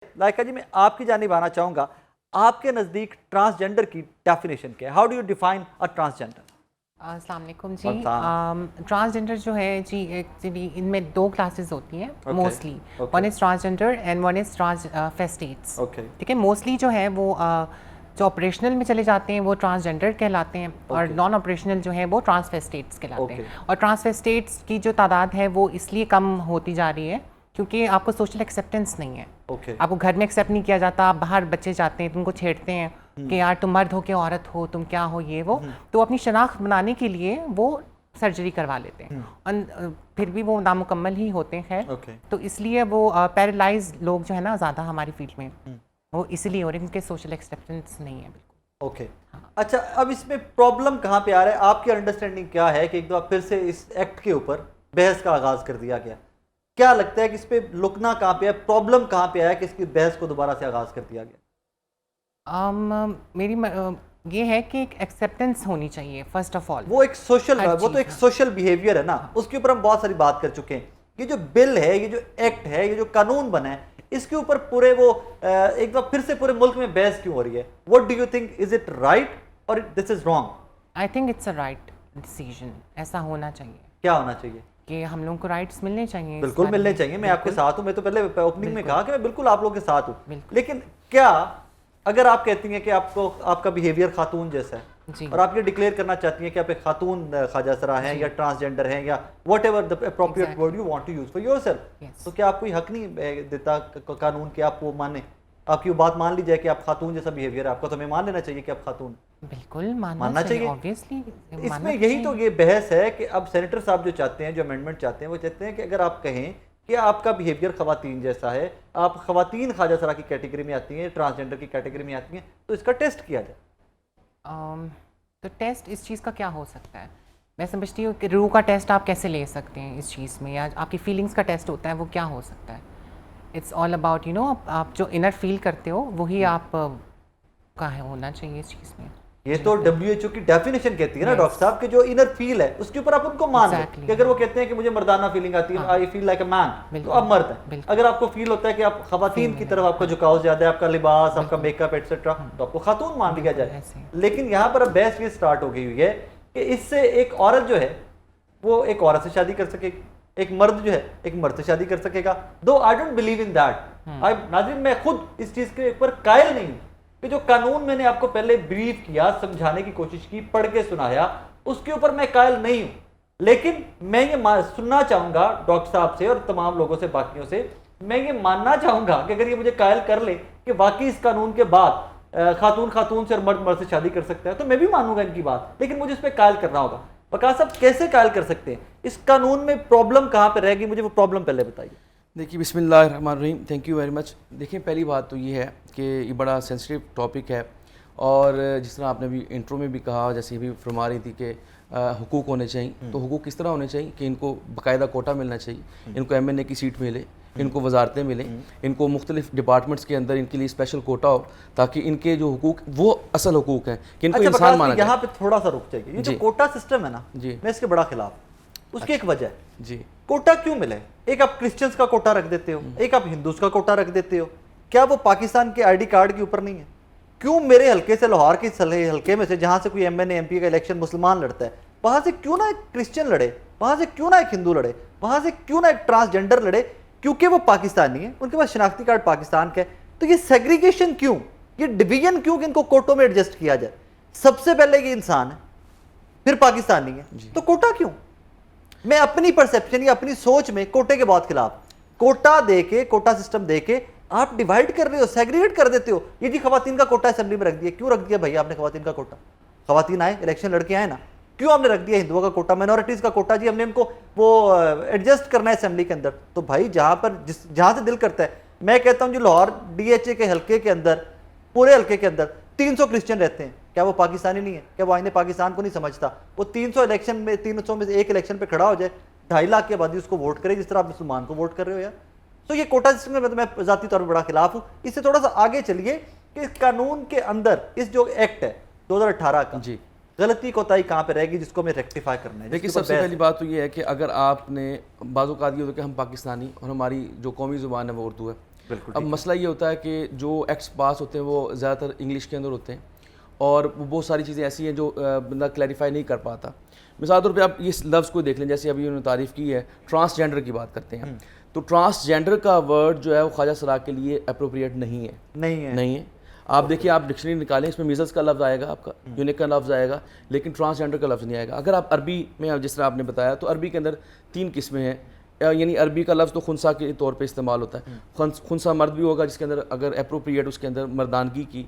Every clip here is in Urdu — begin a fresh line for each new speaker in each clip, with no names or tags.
لائکا جی میں آپ کی جانب آنا چاہوں گا, آپ کے نزدیک ٹرانسجینڈر کی ڈیفینیشن کیا ہے؟ How do you define a transgender?
السلام علیکم جی. ٹرانسجینڈر جو ہے جی ایکچولی ان میں دو کلاسز ہوتی ہیں mostly. One is transgender and one is transvestites. ٹھیک ہے, موسٹلی جو ہے وہ جو آپریشنل میں چلے جاتے ہیں وہ ٹرانسجینڈر کہلاتے ہیں, اور نان آپریشنل جو ہے وہ ٹرانسفیسٹیٹس کہلاتے ہیں. اور ٹرانسفیسٹیٹس کی جو تعداد ہے وہ اس لیے کم ہوتی جا رہی ہے کیونکہ آپ کو سوشل ایکسیپٹنس نہیں ہے. آپ کو گھر میں ایکسیپٹ نہیں کیا جاتا, آپ باہر بچے جاتے ہیں تم کو چھیڑتے ہیں کہ یار تم مرد ہو کہ عورت ہو, تم کیا ہو یہ وہ. تو اپنی شناخت بنانے کے لیے وہ سرجری کروا لیتے ہیں, پھر بھی وہ نامکمل ہی ہوتے ہیں. تو اس لیے وہ پیرالائز لوگ جو ہے نا زیادہ ہماری فیلڈ میں وہ اسی لیے ہو رہے ہیں کیونکہ سوشل ایکسیپٹنس نہیں ہے بالکل.
اوکے اچھا, اب اس میں پرابلم کہاں پہ آ رہا ہے؟ آپ کی انڈرسٹینڈنگ کیا ہے کہ ایک دفعہ پھر سے اس ایکٹ کے اوپر بحث کا آغاز کر دیا گیا؟ کیا لگتا ہے کہ اس پہ لکنا کہاں پہ ہے, پرابلم کہاں پہ آیا کہ اس کی بحث کو دوبارہ سے آغاز کر دیا گیا؟
میری یہ ہے کہ ایک ایکسیپٹنس ہونی چاہیے فرسٹ آف آل.
وہ ایک سوشل, وہ تو ایک سوشل بیہیویئر ہے نا, اس کے اوپر ہم بہت ساری بات کر چکے ہیں. یہ جو بل ہے, یہ جو ایکٹ ہے, یہ جو قانون بنا ہے, اس کے اوپر پورے وہ ایک دفعہ پھر سے پورے ملک میں بحث کیوں ہو رہی ہے؟ What do you think, is it right اور this is wrong?
I think it's a right decision. ایسا ہونا چاہیے.
کیا ہونا چاہیے؟
کہ ہم لوگوں کو رائٹس ملنے چاہیے.
بالکل ملنے چاہیے, میں آپ کے ساتھ ہوں. میں تو پہلے اوپننگ میں کہا کہ میں بالکل آپ لوگوں کے ساتھ ہوں. لیکن کیا اگر آپ کہتی ہیں کہ آپ کا بیہیویئر خاتون جیسا ہے اور آپ یہ ڈکلیئر کرنا چاہتی ہیں کہ آپ ایک خاتون خواجہ سرا ہیں یا ٹرانسجینڈر ہیں یا what ever the appropriate word you want to use for yourself, تو کیا آپ کوئی حق نہیں دیتا قانون کہ آپ وہ مانیں, آپ کی وہ بات مان لی جائے کہ آپ خاتون جیسا بیہیویئر ہے آپ کا, تو ہمیں مان لینا چاہیے کہ آپ خاتون؟
بالکل ماننا
چاہیے
obviously.
اس میں یہی تو یہ بحث ہے کہ اب سینیٹر صاحب جو چاہتے ہیں, جو امینڈمنٹ چاہتے ہیں, وہ چاہتے ہیں کہ اگر آپ کہیں کہ آپ کا بیہیویئر خواتین جیسا ہے, آپ خواتین خواجہ سرا کی کیٹیگری میں آتی ہیں, ٹرانسجینڈر کی کیٹیگری میں آتی ہیں, تو اس کا ٹیسٹ کیا جائے.
تو ٹیسٹ اس چیز کا کیا ہو سکتا ہے؟ میں سمجھتی ہوں کہ روح کا ٹیسٹ آپ کیسے لے سکتے ہیں اس چیز میں, یا آپ کی فیلنگس کا ٹیسٹ ہوتا ہے, وہ کیا ہو سکتا ہے؟ It's all about you know, آپ جو انر فیل کرتے ہو وہی آپ کا ہونا چاہیے اس چیز میں.
یہ تو WHO کی ڈیفینیشن کہتی ہے نا ڈاکٹر صاحب, کہ جو انر فیل ہے اس کے اوپر آپ ان کو مان لیں کہ اگر وہ کہتے ہیں کہ مجھے مردانہ فیلنگ آتی ہے, آئی فیل لائک اے مین, تو آپ مرد ہیں. اگر آپ کو فیل ہوتا ہے کہ آپ خواتین کی طرف آپ کا جھکاؤ زیادہ ہے, آپ کا لباس, آپ کا میک اپ ایٹسٹرا, تو آپ کو خاتون مان لیا جائے. لیکن یہاں پر اب بحث یہ سٹارٹ ہو گئی ہوئی ہے کہ اس سے ایک عورت جو ہے وہ ایک عورت سے شادی کر سکے گی, ایک مرد جو ہے ایک مرد سے شادی کر سکے گا. Though I don't believe in that. ناظرین میں خود اس چیز کے اوپر قائل نہیں ہوں کہ جو قانون میں نے آپ کو پہلے بریف کیا, سمجھانے کی کوشش کی, پڑھ کے سنایا, اس کے اوپر میں قائل نہیں ہوں. لیکن میں یہ سننا چاہوں گا ڈاکٹر صاحب سے اور تمام لوگوں سے, باقیوں سے, میں یہ ماننا چاہوں گا کہ اگر یہ مجھے قائل کر لے کہ واقعی اس قانون کے بعد خاتون خاتون سے اور مرد مرد سے شادی کر سکتا ہے, تو میں بھی مانوں گا ان کی بات, لیکن مجھے اس پہ قائل کرنا ہوگا. وقاص صاحب کیسے قائل کر سکتے ہیں؟ اس قانون میں پرابلم کہاں پہ رہے گی, مجھے وہ پرابلم پہلے بتائیے.
دیکھیے بسم اللہ الرحمن الرحیم, تھینک یو ویری مچ. دیکھیں پہلی بات تو یہ ہے کہ یہ بڑا سینسٹیو ٹاپک ہے, اور جس طرح آپ نے ابھی انٹرو میں بھی کہا, جیسے ابھی فرما رہی تھی کہ حقوق ہونے چاہیے, تو حقوق کس طرح ہونے چاہیے کہ ان کو باقاعدہ کوٹا ملنا چاہیے, ان کو MNA کی سیٹ ملے, ان کو وزارتیں ملیں, ان کو مختلف ڈپارٹمنٹس کے اندر ان کے لیے اسپیشل کوٹا ہو, تاکہ ان کے جو حقوق وہ اصل حقوق ہیں کہ ان کو انسان مانا جائے.
یہاں پہ تھوڑا سا رک جائیے, یہ جو کوٹا سسٹم ہے نا, میں اس کے بڑا خلاف. اس کی ایک وجہ ہے,
جی
کوٹا کیوں ملے؟ ایک آپ کرسچنز کا کوٹا رکھ دیتے ہو, ایک آپ ہندوز کا کوٹا رکھ دیتے ہو, کیا وہ پاکستان کے ID کارڈ کے اوپر نہیں ہے؟ کیوں میرے حلقے سے, لاہور کے حلقے میں سے جہاں سے کوئی MNA MP کا الیکشن مسلمان لڑتا ہے, وہاں سے کیوں نہ ایک کرسچن لڑے, وہاں سے کیوں نہ ایک ہندو لڑے, وہاں سے کیوں نہ ایک ٹرانسجینڈر لڑے؟ کیونکہ وہ پاکستانی ہیں, ان کے پاس شناختی کارڈ پاکستان کا ہے. تو یہ سیگریگیشن کیوں, یہ ڈویژن کیوں کہ ان کو کوٹوں میں ایڈجسٹ کیا جائے؟ سب سے پہلے یہ انسان ہے, پھر پاکستانی ہے, تو کوٹا کیوں؟ میں اپنی پرسیپشن یا اپنی سوچ میں کوٹے کے بہت خلاف. کوٹا دے کے, کوٹا سسٹم دے کے آپ ڈیوائیڈ کر رہے ہو, سیگریگیٹ کر دیتے ہو. یہ جی خواتین کا کوٹا اسمبلی میں رکھ دیا, کیوں رکھ دیا بھائی آپ نے خواتین کا کوٹا؟ خواتین آئے, الیکشن لڑکے آئے نا, کیوں آپ نے رکھ دیا ہندوؤں کا کوٹا, مائنورٹیز کا کوٹا؟ جی ہم نے ان کو وہ ایڈجسٹ کرنا ہے اسمبلی کے اندر. تو بھائی جہاں سے دل کرتا ہے, میں کہتا ہوں جو لاہور DHA کے حلقے کے اندر, پورے حلقے کے اندر 300 کرسچن رہتے ہیں, کیا وہ پاکستانی نہیں ہے؟ کیا وہ آئین پاکستان کو نہیں سمجھتا؟ وہ 300 الیکشن میں 300 میں سے ایک الیکشن پہ کھڑا ہو جائے, 2.5 لاکھ کی آبادی اس کو ووٹ کرے جس طرح آپ مسلمان کو ووٹ کر رہے ہو یار. تو یہ کوٹا سسٹم میں ذاتی طور پر بڑا خلاف ہوں. اس سے تھوڑا سا آگے چلیے کہ اس قانون کے اندر اس جو ایکٹ ہے 2018 کا,
جی
غلطی کوتاہی کہاں پہ رہے گی جس کو ہمیں ریکٹیفائی کرنا ہے؟
دیکھیے سب سے پہلی بات تو یہ ہے کہ اگر آپ نے بعض اوقات یہ ہوتا ہے کہ ہم پاکستانی اور ہماری جو قومی زبان ہے وہ اردو ہے, اب مسئلہ یہ ہوتا ہے کہ جو ایکٹس پاس ہوتے ہیں وہ زیادہ تر انگلش کے اندر ہوتے ہیں اور بہت ساری چیزیں ایسی ہیں جو بندہ کلیریفائی نہیں کر پاتا. مثال طور پہ آپ اس لفظ کو دیکھ لیں, جیسے ابھی انہوں نے تعریف کی ہے ٹرانسجینڈر کی بات کرتے ہیں, تو ٹرانسجینڈر کا ورڈ جو ہے وہ خواجہ سراغ کے لیے اپروپریٹ نہیں ہے. آپ دیکھیں, آپ ڈکشنری نکالیں, اس میں میزلس کا لفظ آئے گا, آپ کا یونک کا لفظ آئے گا, لیکن ٹرانسجینڈر کا لفظ نہیں آئے گا. اگر آپ عربی میں جس طرح آپ نے بتایا, تو عربی کے اندر 3 قسمیں ہیں, یعنی عربی کا لفظ تو خنسا کے طور پہ استعمال ہوتا ہے. خنسا مرد بھی ہوگا جس کے اندر اگر اپروپریٹ اس کے اندر مردانگی کی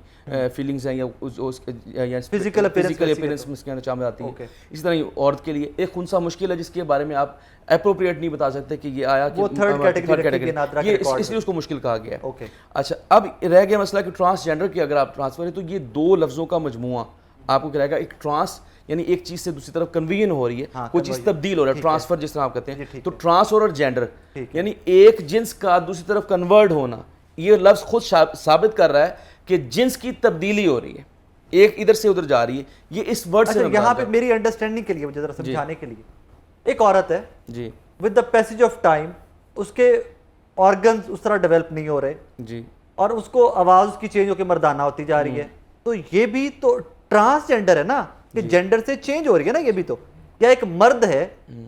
فیلنگز ہیں یا فزیکل اپیرنس اس کے اندر شامل آتی ہے. اسی طرح عورت کے لیے ایک خنسا مشکل ہے جس کے بارے میں آپ اپروپریٹ نہیں بتا سکتے کہ یہ آیا کہ تھرڈ کیٹیگری, اس لیے اس کو مشکل کہا گیا ہے. اچھا, اب رہ گیا مسئلہ کہ ٹرانسجینڈر کی اگر آپ ٹرانسفر ہے تو یہ 2 لفظوں کا مجموعہ آپ کو رہے گا. ایک ٹرانس یعنی ایک چیز سے دوسری طرف کنوین ہو رہی ہے, کوئی چیز تبدیل ہو رہا ہے, ٹرانسفر جس طرح آپ کہتے ہیں. تو ٹرانس اور جینڈر یعنی ایک جنس کا دوسری طرف کنورٹ ہونا, یہ لفظ خود ثابت کر رہا ہے کہ جنس کی تبدیلی ہو رہی ہے, ایک ادھر سے ادھر جا رہی ہے. یہ اس ورڈ سے
یہاں پہ میری انڈرسٹینڈنگ کے لیے مجھے ذرا سمجھانے کے لیے, ایک عورت ہے جی, with the passage of time اس کے آرگنز اس طرح ڈیولپ نہیں ہو رہے جی, اور اس کو آواز اس کی چینج ہو کے مردانہ ہوتی جا رہی ہے, تو یہ بھی تو ٹرانسجینڈر ہے نا, کہ جینڈر سے چینج ہو رہی ہے نا. یہ بھی تو کیا ایک مرد ہے,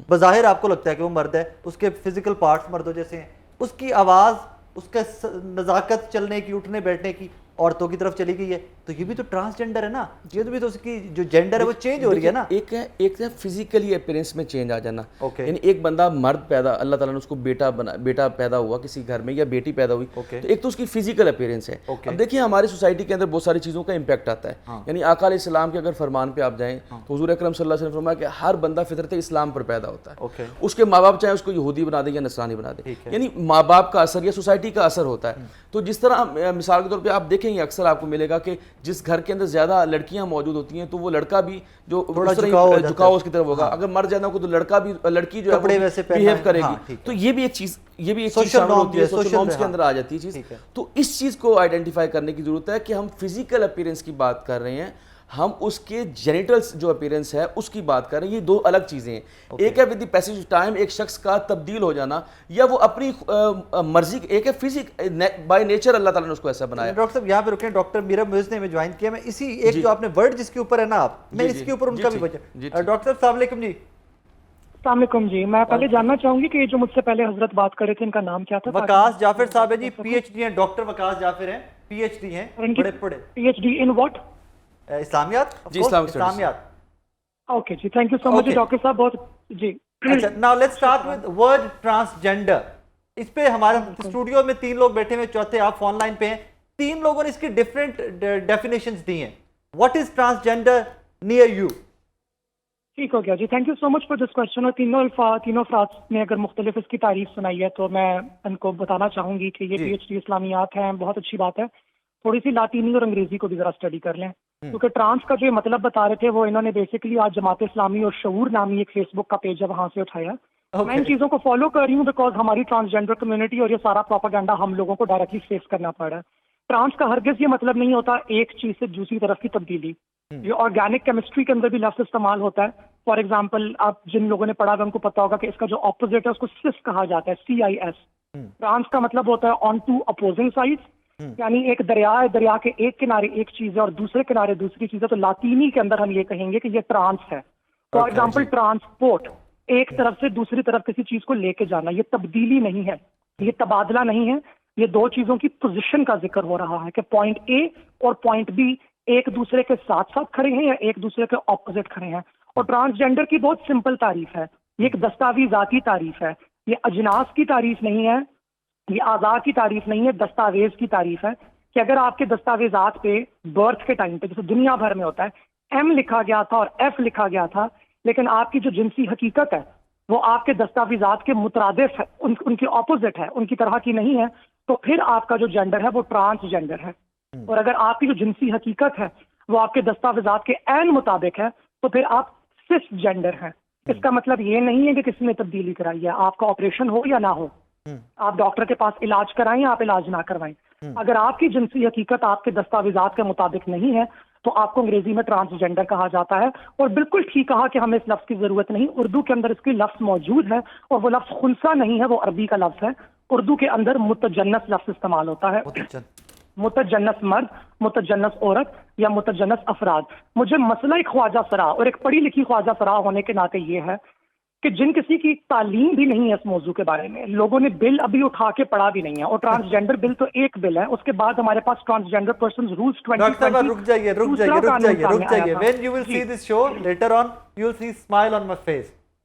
بظاہر آپ کو لگتا ہے کہ وہ مرد ہے, اس کے فزیکل پارٹس مردوں جیسے ہیں, اس کی آواز, اس کا نزاکت چلنے کی, اٹھنے بیٹھنے کی عورتوں کی طرف چلی گئی ہے, تو یہ بھی تو ٹرانسجینڈر ہے نا. یہ بھی تو اس کی جو جینڈر ہے وہ چینج ہو رہی ہے نا.
ایک ہے فزیکلی اپیرنس میں چینج آ جانا, یعنی ایک بندہ مرد پیدا, اللہ تعالیٰ نے اس کو بیٹا پیدا ہوا کسی گھر میں یا بیٹی پیدا ہوئی, تو ایک تو اس کی فزیکل اپیرنس ہے. اب دیکھیں ہماری سوسائٹی کے اندر بہت ساری چیزوں کا امپیکٹ آتا ہے, یعنی آقا علیہ السلام کے اگر فرمان پہ آپ جائیں تو حضور اکرم صلی اللہ علیہ وسلم نے فرمایا کہ ہر بندہ فطرت اسلام پر پیدا ہوتا ہے. اس کے ماں باپ چاہے اس کو یہودی بنا دیں یا نصرانی بنا دیں, یعنی ماں باپ کا اثر یا سوسائٹی کا اثر ہوتا ہے. تو جس طرح مثال کے طور پہ آپ دیکھیں گے اکثر آپ کو ملے گا کہ جس گھر کے اندر زیادہ لڑکیاں موجود ہوتی ہیں تو وہ لڑکا بھی جو جھکاؤ اس کی طرف ہوگا, اگر مر جانا کو تو لڑکا بھی, لڑکی جو ہے بیہیو کرے گی. تو یہ بھی ایک چیز شامل ہوتی ہے, سوشل نارمز کے اندر آ جاتی ہے چیز. تو اس چیز کو آئیڈینٹیفائی کرنے کی ضرورت ہے کہ ہم فزیکل اپیرنس کی بات کر رہے ہیں, ہم اس کے جینیٹلز جو اپیرنس ہے اس کی بات کر رہے ہیں. یہ 2 الگ چیزیں ہیں. ایک ہے with the passage of time ایک شخص کا تبدیل ہو جانا, یا وہ اپنی مرضی, ایک ہے فزیک بائی نیچر اللہ تعالیٰ نے اس کو ایسا بنایا.
ڈاکٹر صاحب یہاں پہ رکیں, ڈاکٹر میرا مویز نے جوائن کیا, میں اسی ایک جو آپ نے ورڈ جس کے اوپر ہے نا آپ, میں اس کے اوپر ان کا بھی بچا. ڈاکٹر صاحب السلام علیکم. جی
السلام علیکم. جی میں پہلے جاننا چاہوں گی کہ یہ جو مجھ سے پہلے حضرت بات کر رہے تھے ان کا نام کیا تھا؟
وقاص جعفر صاحب ہے جی, پی ایچ ڈی ہیں, ڈاکٹر وقاص جعفر ہیں, پی ایچ ڈی ہیں, بڑے پڑھے.
P H D in what?
اسلامیات. جی اسلامیات.
اوکے جی, thank you so much doctor صاحب, بہت جی.
اچھا, now let's start with word transgender. اس پہ ہمارے اسٹوڈیو میں 3 لوگ بیٹھے ہوئے, چوتھے آپ فون لائن پہ ہیں. 3 لوگوں نے اس کی ڈفرینٹ ڈیفینیشنز دی ہیں. What is transgender near you?
ٹھیک ہو گیا جی, thank you so much for this question. اور تینوں افراد نے اگر مختلف اس کی تعریف سنائی ہے تو میں ان کو بتانا چاہوں گی کہ یہ پی ایچ ڈی اسلامیات ہیں, بہت اچھی بات ہے. تھوڑی سی لاطینی اور انگریزی کو بھی ذرا اسٹڈی کر لیں, کیونکہ ٹرانس کا جو مطلب بتا رہے تھے وہ انہوں نے بیسکلی آج جماعت اسلامی اور شعور نامی ایک فیس بک کا پیج ہے وہاں سے اٹھایا. میں ان چیزوں کو فالو کر رہی ہوں بیکاز ہماری ٹرانسجینڈر کمیونٹی اور یہ سارا پروپیگنڈا ہم لوگوں کو ڈائریکٹلی فیس کرنا پڑ رہا ہے. ٹرانس کا ہرگز یہ مطلب نہیں ہوتا ایک چیز سے دوسری طرف کی تبدیلی. یہ آرگینک کیمسٹری کے اندر بھی لفظ استعمال ہوتا ہے. فار ایگزامپل آپ جن لوگوں نے پڑھا ہے ان کو پتا ہوگا کہ اس کا جو اپوزٹ ہے اس کو سس کہا جاتا ہے, CIS. ٹرانس کا مطلب ہوتا ہے آن ٹو اپوزنگ سائڈس, یعنی ایک دریا ہے, دریا کے ایک کنارے ایک چیز ہے اور دوسرے کنارے دوسری چیز ہے. تو لاطینی کے اندر ہم یہ کہیں گے کہ یہ ٹرانس ہے. فار ایگزامپل ٹرانسپورٹ, ایک طرف سے دوسری طرف کسی چیز کو لے کے جانا, یہ تبدیلی نہیں ہے, یہ تبادلہ نہیں ہے. یہ 2 چیزوں کی پوزیشن کا ذکر ہو رہا ہے کہ پوائنٹ اے اور پوائنٹ بی ایک دوسرے کے ساتھ ساتھ کھڑے ہیں یا ایک دوسرے کے اپوزٹ کھڑے ہیں. اور ٹرانسجینڈر کی بہت سمپل تعریف ہے, یہ ایک دستاویزاتی تعریف ہے. یہ اجناس کی تعریف نہیں ہے, یہ اعضاء کی تعریف نہیں ہے, دستاویز کی تعریف ہے. کہ اگر آپ کے دستاویزات پہ برتھ کے ٹائم پہ جیسے دنیا بھر میں ہوتا ہے M لکھا گیا تھا اور F لکھا گیا تھا, لیکن آپ کی جو جنسی حقیقت ہے وہ آپ کے دستاویزات کے مترادف ہے, ان کی اپوزٹ ہے, ان کی طرح کی نہیں ہے, تو پھر آپ کا جو جینڈر ہے وہ ٹرانسجینڈر ہے. اور اگر آپ کی جو جنسی حقیقت ہے وہ آپ کے دستاویزات کے عین مطابق ہے تو پھر آپ سس جینڈر ہیں. اس کا مطلب یہ نہیں ہے کہ کسی نے تبدیلی کرائی ہے, آپ کا آپریشن ہو یا نہ ہو, آپ ڈاکٹر کے پاس علاج کرائیں یا آپ علاج نہ کروائیں, اگر آپ کی جنسی حقیقت آپ کے دستاویزات کے مطابق نہیں ہے تو آپ کو انگریزی میں ٹرانسجینڈر کہا جاتا ہے. اور بالکل ٹھیک کہا کہ ہمیں اس لفظ کی ضرورت نہیں, اردو کے اندر اس کی لفظ موجود ہے اور وہ لفظ خنسا نہیں ہے, وہ عربی کا لفظ ہے. اردو کے اندر متجنس لفظ استعمال ہوتا ہے. متجنس مرد، متجنس عورت یا متجنس افراد. مجھے مسئلہ ایک خواجہ سرا اور ایک پڑھی لکھی خواجہ سرا ہونے کے ناطے یہ ہے کہ جن کسی کی تعلیم بھی نہیں ہے اس موضوع کے بارے میں، لوگوں نے بل ابھی اٹھا کے پڑھا بھی نہیں ہے، اور ٹرانسجینڈر بل تو ایک بل ہے، اس کے بعد ہمارے پاس ٹرانسجینڈر پرسنز رولز 2020.
رک جائیے. When you will see this show later on, you will see smile on my face.